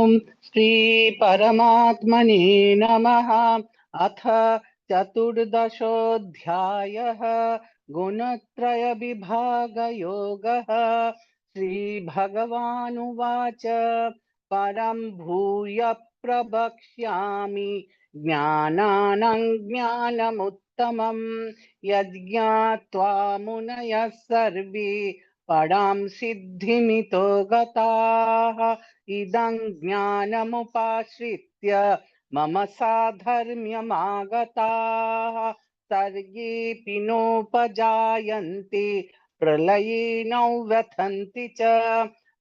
ओम श्री परमात्मने नमः। अथ चतुर्दशोऽध्यायः गुणत्रय विभाग योगः। श्री भगवानुवाच परं भूय प्रवक्ष्यामि ज्ञानानं ज्ञानमुत्तमं यज्ञात्वा मुनयः सर्वे परां सिद्धिमितो गताः। इदं ज्ञानमुपाश्रित्य मम साधर्म्यमागताः सर्गेऽपि नोपजायन्ते प्रलये न व्यथन्ति च।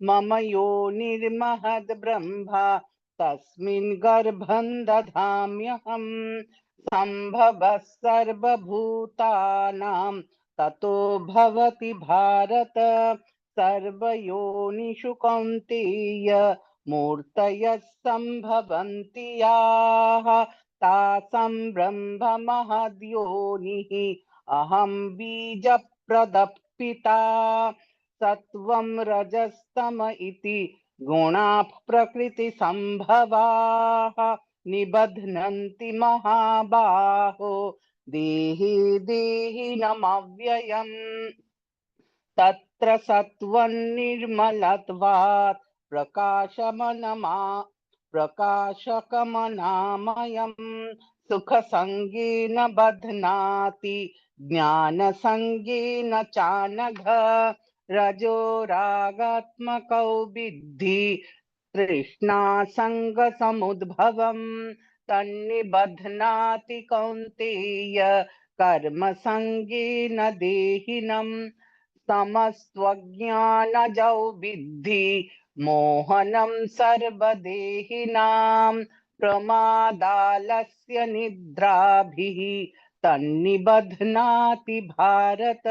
मम योनिर्महद् ब्रह्मा तस्मिन् गर्भं दधाम्यहम्। सम्भवः सर्वभूतानां ततो भवति भारत। सर्वयोनिषु कौन्तेय मूर्तयः सम्भवन्ति याः तासां ब्रह्म महद्योनिः अहं बीजप्रदः पिता। सत्वं रजस्तम इति गुणाः प्रकृतिसम्भवाः निबध्नन्ति महाबाहो देहि देहिनमव्ययम्। तत्र सत्त्वन्निर्मलत्वात् प्रकाशकमनामयम् सुखसङ्गेन बध्नाति ज्ञानसङ्गेन चानघ। रजो रागात्मकौ विद्धि तृष्णासङ्गसमुद्भवम् तन्निबध्नाति कौन्तेय कर्मसङ्गेन देहिनम्। तमस्त्वज्ञानजौ विद्धि मोहनं सर्वदेहिनां प्रमादालस्य निद्राभिः तन्निबध्नाति भारत।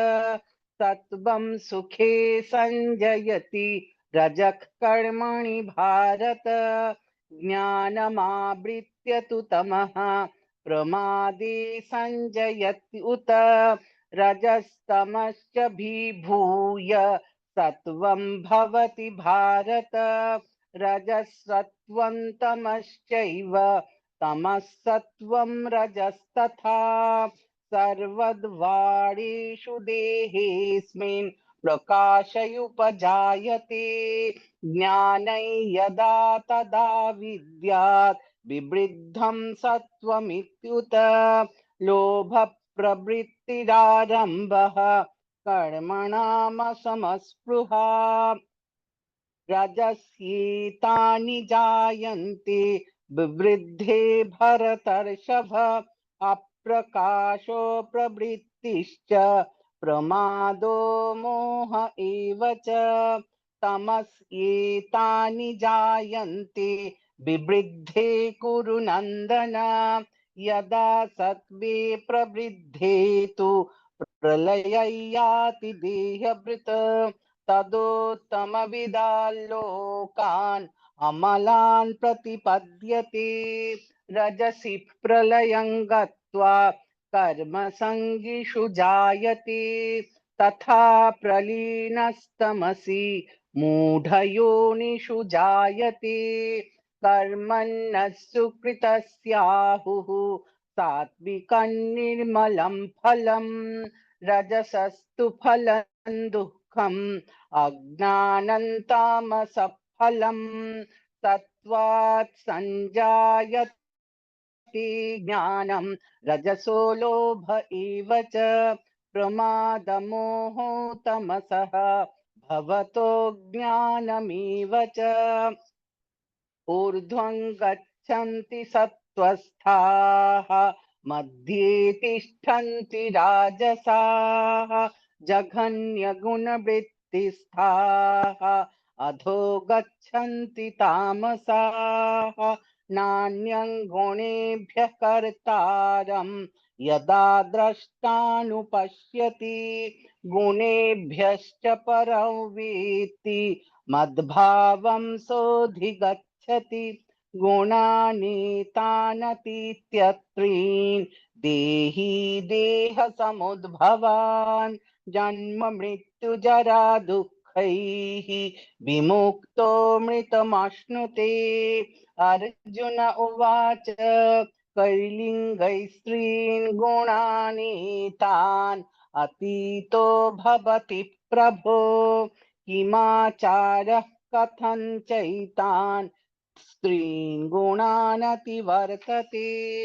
सत्वं सुखे संजयति रजः कर्मणि भारत। ज्ञानमावृत्य तु तमः प्रमादे संजयति उत। रजस्तमश्च विभूय सत्वं भवति भारत। रजसत्वं तमश्चैव तमः सत्वं रजस्तथा। सर्वद्वारेषु देहेऽस्मिन् प्रकाशयुपजायते ज्ञानै यदा तदा विद्यात् विवृद्धं सत्वमित्युत। लोभ प्रवृत्तिरारम्भः कर्मणामसमस्पृहा। रजस्येतानि जायन्ते विवृद्धे भरतर्षभ। अप्रकाशो प्रवृत्तिश्च प्रमादो मोह एव च। तमस्येतानि जायन्ते विवृद्धे कुरु नन्दन। यदा सत्त्वे प्रवृद्धे तु प्रलययाति देहभृत्। तदोत्तमविदाल्लोकान् अमलान् प्रतिपद्यते। रजसि प्रलयं गत्वा कर्मसङ्गिषु जायते तथा प्रलीनस्तमसि मूढयोनिषु जायते। कर्मण्य सुकृतस्याहुः सात्विकं निर्मलं फलम्। रजसस्तु फलं दुःखम् अज्ञानं तामसः फलम्। सत्त्वात् संजायते ज्ञानं रजसो लोभ एव च। प्रमादमोहो तमसः भवतो ज्ञानमेव च। ऊर्ध्वं गच्छन्ति सत्त्वस्थाः मध्ये तिष्ठन्ति राजसाः जघन्यगुणवृत्तिस्थाः अधो गच्छन्ति तामसाः। नान्यं गुणेभ्यः कर्तारं यदा द्रष्टानुपश्यति गुणेभ्यश्च परं वेत्ति मद्भावं सोऽधिगच्छति। गुणानीतानतीत्यत्रीन् देही देहसमुद्भवान् जन्म मृत्यु जरा दुःख दुःखैः विमुक्तो मृतमश्नुते। अर्जुन उवाच कैर्लिङ्गैः स्त्रीन् गुणानीतान् अतीतो भवति प्रभो, किमाचारः कथं चैतान् स्त्रीन् गुणानतिवर्तते।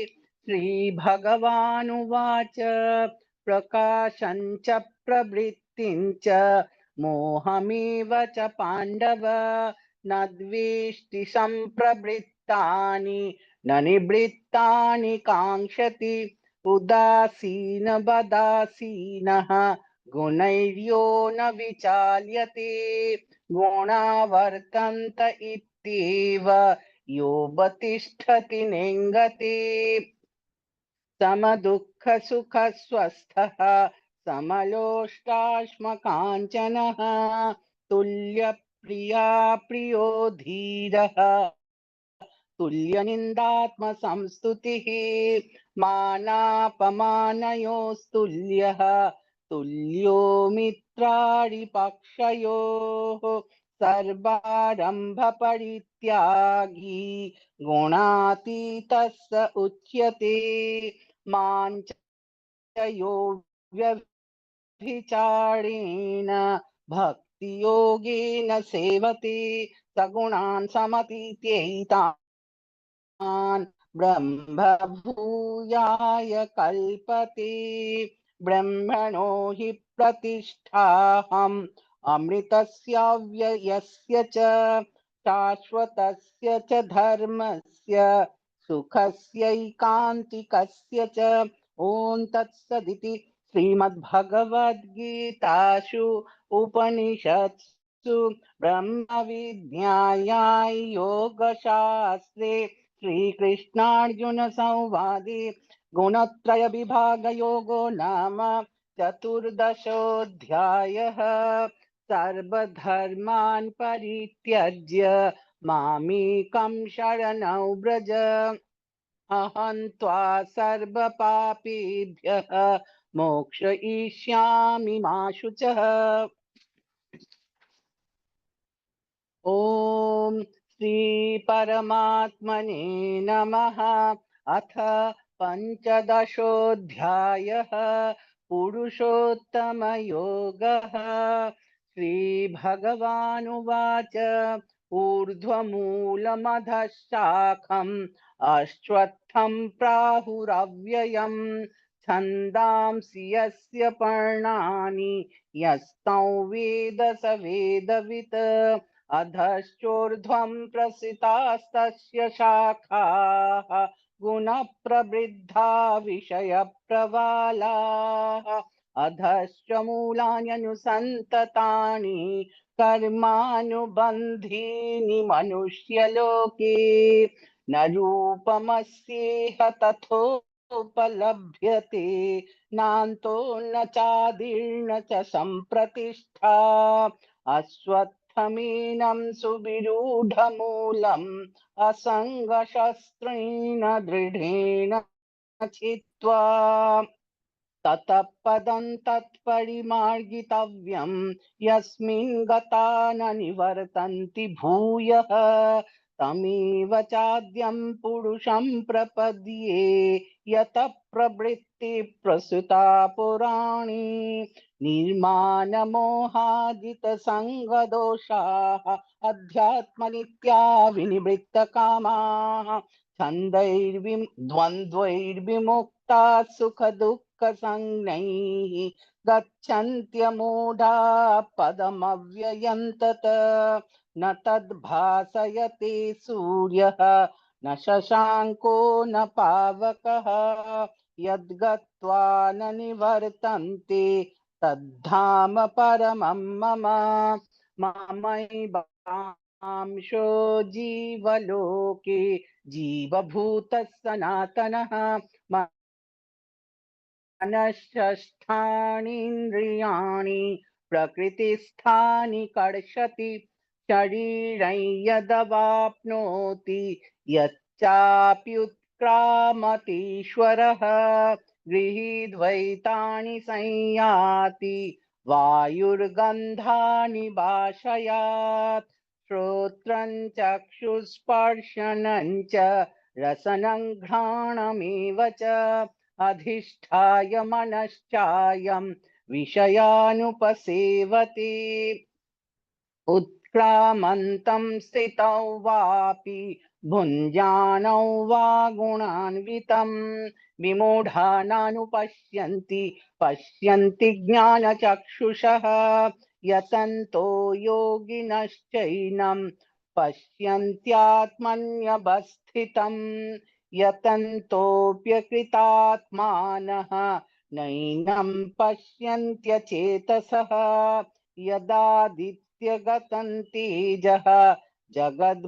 श्रीभगवानुवाच प्रकाशं च प्रवृत्तिं च मोहमेव च पाण्डव, न द्वेष्टि सम्प्रवृत्तानि न निवृत्तानि काङ्क्षति। उदासीनवदासीनः गुणैर्यो न विचाल्यते, गुणा वर्तन्त इत्येव योऽवतिष्ठति नेङ्गते। समदुःखसुखस्वस्थः समलोष्टाश्मकाञ्चनः, तुल्यप्रिया प्रियो धीरः तुल्यनिन्दात्मसंस्तुतिः, मानापमानयोस्तुल्यः तुल्यो मित्रारिपक्षयोः, सर्वारम्भपरित्यागी गुणातीतः स उच्यते। मां च यो व्यभिचारेण भक्तियोगेन सेवते, सगुणान् समतीत्यैतान् ब्रह्मभूयाय कल्पते। ब्रह्मणो हि प्रतिष्ठाहम् अमृतस्याव्ययस्य च शाश्वतस्य च धर्मस्य सुखस्यैकान्तिकस्य च। ॐ तत्सदिति श्रीमद्भगवद्गीतासु उपनिषत्सु ब्रह्मविद्यायां योगशास्त्रे श्रीकृष्णार्जुन संवादे गुणत्रय विभाग योगो नाम चतुर्दशोऽध्यायः। सर्वधर्मान् परित्यज्य मामेकं शरणं व्रज, अहं त्वा सर्वपापेभ्यः मोक्षयिष्यामि मा शुचः। ॐ श्री परमात्मने नमः। अथ पंचदशोऽध्यायः पुरुषोत्तमयोगः। श्रीभगवानुवाच ऊर्ध्वमूलमधः शाखम् अश्वत्थं प्राहुरव्ययम्, छन्दांसि यस्य पर्णानि यस्तं वेद स वेदवित्। अधश्चोर्ध्वं प्रसृतास्तस्य शाखाः गुणप्रवृद्धा विषयप्रवालाः। अधश्च मूलान्यनुसन्ततानि कर्मानुबन्धीनि मनुष्यलोके। न रूपमस्येह तथोपलभ्यते, नान्तो न चादिर्न च सम्प्रतिष्ठा। अश्वत्थमेनं सुविरूढमूलम् असङ्गशस्त्रेण दृढेन छित्त्वा, ततः पदं तत्परिमार्गितव्यं यस्मिन् गता न निवर्तन्ति भूयः। तमेव चाद्यं पुरुषं प्रपद्ये, यतः प्रवृत्ति प्रसृता पुराणी। निर्मानमोहाजितसङ्गदोषाः अध्यात्मनित्या विनिवृत्तकामाः, द्वन्द्वैर्विमुक्ता सुखदुःखसंज्ञैः गच्छन्त्यमूढा पदमव्ययं तत्। न तद्भासयते सूर्यः न शशाङ्को न पावकः, यद्गत्वा न निवर्तन्ते तद्धाम परमं मम। ममैवांशो जीवलोके जीवभूतः सनातनः, मनःषष्ठानीन्द्रियाणि प्रकृतिस्थानि कर्षति। शरीरं यदवाप्नोति यच्चाप्युत्क्रामतीश्वरः, गृहीत्वैतानि संयाति वायुर्गन्धानि वाशयात् श्रोत्रं चक्षुस्पर्शनं च रसनं घ्राणमेव च अधिष्ठाय मनश्चायं विषयानुपसेवते उत्क्रामन्तं स्थितौ वापि भुञ्जानौ वा गुणान्वितं विमूढानानुपश्यन्ति पश्यन्ति ज्ञानचक्षुषः यतन्तो योगिनश्चैनं पश्यन्त्यात्मन्यवस्थितं यतन्तोऽप्यकृतात्मानः नैनं पश्यन्त्यचेतसः यदादित्यगतं तेजः जगद्भासयतेऽखिलं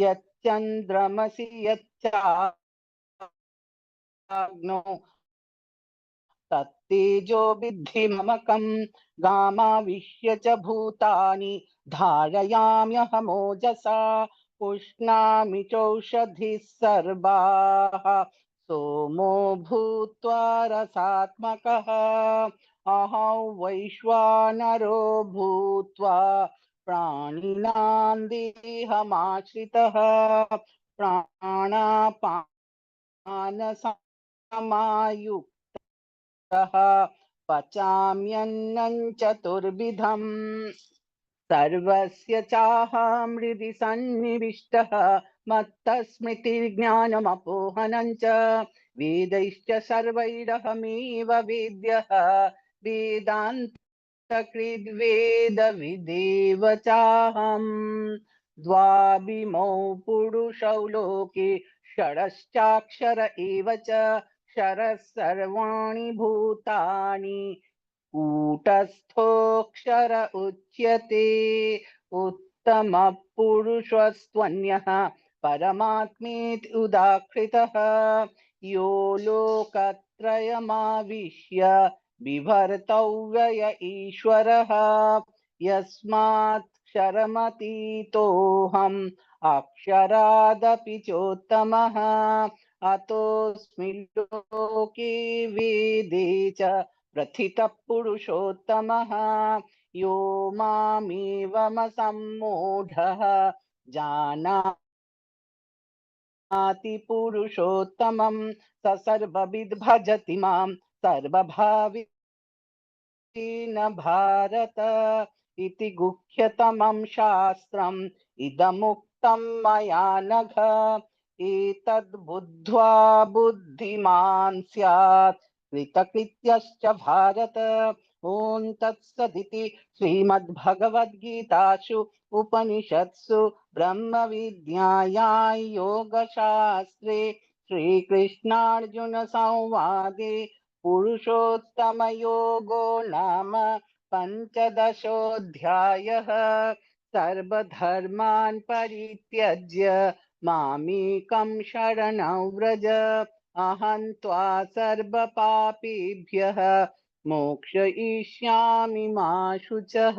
यच्चन्द्रमसि यच्चाग्नौ तत्तेजो विद्धि ममकं गामाविश्य च भूतानि धारयाम्यहमोजसा पुष्णामि चौषधिः सर्वाः सोमो भूत्वा रसात्मकः अहं वैश्वानरो भूत्वा प्राणिनां देहमाश्रितः प्राणापानसमायुक्तः पचाम्यन्नं चतुर्विधम् सर्वस्य चाहं हृदि सन्निविष्टः मत्तः स्मृतिर्ज्ञानमपोहनं च वेदैश्च सर्वैरहमेव वेद्यः वेदान्तकृद्वेदविदेव चाहम् द्वाविमौ पुरुषौ लोके षडश्चाक्षर एव च क्षरः सर्वाणि भूतानि कूटस्थोऽक्षर उच्यते उत्तमः पुरुषस्त्वन्यः परमात्मेति उदाहृतः यो लोकत्रयमाविश्य बिभर्तव्यय ईश्वरः यस्मात् क्षरमतीतोऽहम् अक्षरादपि चोत्तमः अतोऽस्मि लोके वेदे च प्रथितः पुरुषोत्तमः यो मामेवमसम्मूढः जानाति पुरुषोत्तमं स सर्वविद् भजति मां सर्वभावेन भारत इति गुह्यतमं शास्त्रम् इदमुक्तं मया नघ एतद् बुद्ध्वा बुद्धिमान् स्यात् कृतकृत्यश्च भारत ॐ तत्सदिति श्रीमद्भगवद्गीतासु उपनिषत्सु ब्रह्मविद्यायां योगशास्त्रे श्रीकृष्णार्जुनसंवादे पुरुषोत्तमयोगो नाम पञ्चदशोऽध्यायः सर्वधर्मान् परित्यज्य मामेकं शरणं व्रज अहं त्वा सर्वपापेभ्यः मोक्षयिष्यामि मा शुचः।